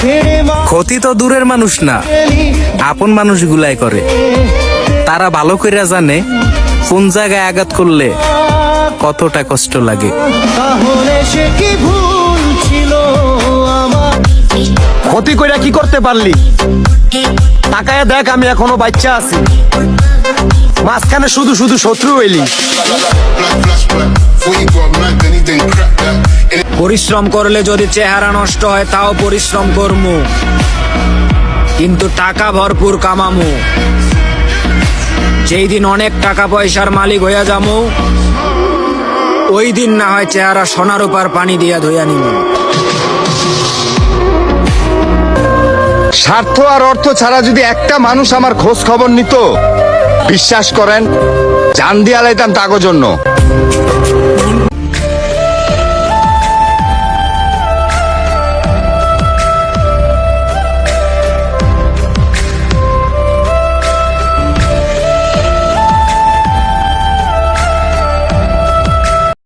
ক্ষতি তো দূরের মানুষ না, আপন মানুষগুলাই করে। তারা ভালো করে জানে কোন জায়গায় আঘাত করলে কতটা কষ্ট লাগে। তাহলে সে কি ভুল ছিল আমার? ক্ষতি কইরা কি করতে পারলি? তাকায় দেখ, আমি এখনো বাচ্চা আছি। মাঝখানে শুধু শুধু শত্রু হইলি। পরিশ্রম করলে যদি চেহারা নষ্ট হয় তাও পরিশ্রম করমু, কিন্তু টাকা ভরপুর কামামু। যেই দিন অনেক টাকা পয়সার মালিক হইয়া যামু, ওই দিন না হয় চেহারা সোনার উপর পানি দিয়া ধুইয়া নিমু। স্বার্থ আর অর্থ ছাড়া যদি একটা মানুষ আমার খোঁজ খবর নিত, বিশ্বাস করেন জান দিয়া লাইতাম তাগো জন্য।